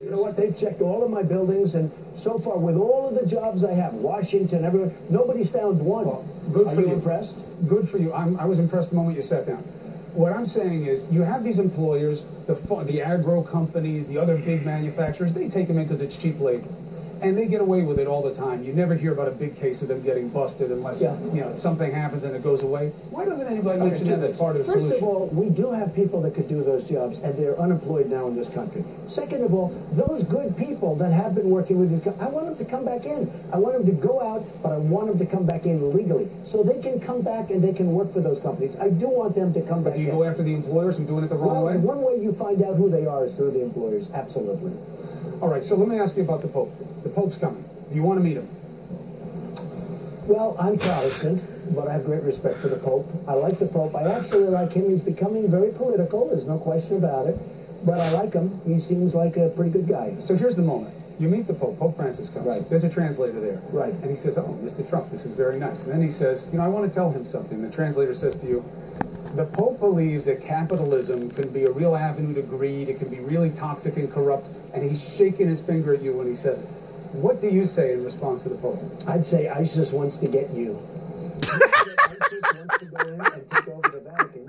You know what? They've checked all of my buildings, and so far, with all of the jobs I have, Washington, everywhere, nobody's found one. Well, good for you. Are you impressed? Good for you. I was impressed the moment you sat down. What I'm saying is, you have these employers, the agro companies, the other big manufacturers. They take them in because it's cheap labor, and they get away with it all the time. You never hear about a big case of them getting busted unless you know something happens and it goes away. Why doesn't anybody mention that as part of the solution? First of all, we do have people that could do those jobs, and they're unemployed now in this country. Second of all, those good people that have been working with you, I want them to come back in. I want them to go out, but I want them to come back in legally, so they can come back and they can work for those companies. I do want them to come back in. Do you go after the employers and doing it the wrong way? One way you find out who they are is through the employers, absolutely. All right, so let me ask you about the Pope. The Pope's coming. Do you want to meet him? Well, I'm Protestant, but I have great respect for the Pope. I like the Pope. I actually like him. He's becoming very political. There's no question about it. But I like him. He seems like a pretty good guy. So here's the moment. You meet the Pope. Pope Francis comes. Right. There's a translator there. Right. And he says, "Oh, Mr. Trump, this is very nice." And then he says, "You know, I want to tell him something." The translator says to you, "The Pope believes that capitalism can be a real avenue to greed. It can be really toxic and corrupt." And he's shaking his finger at you when he says it. What do you say in response to the Pope? I'd say ISIS wants to get you. ISIS wants to go in and take over the Vatican.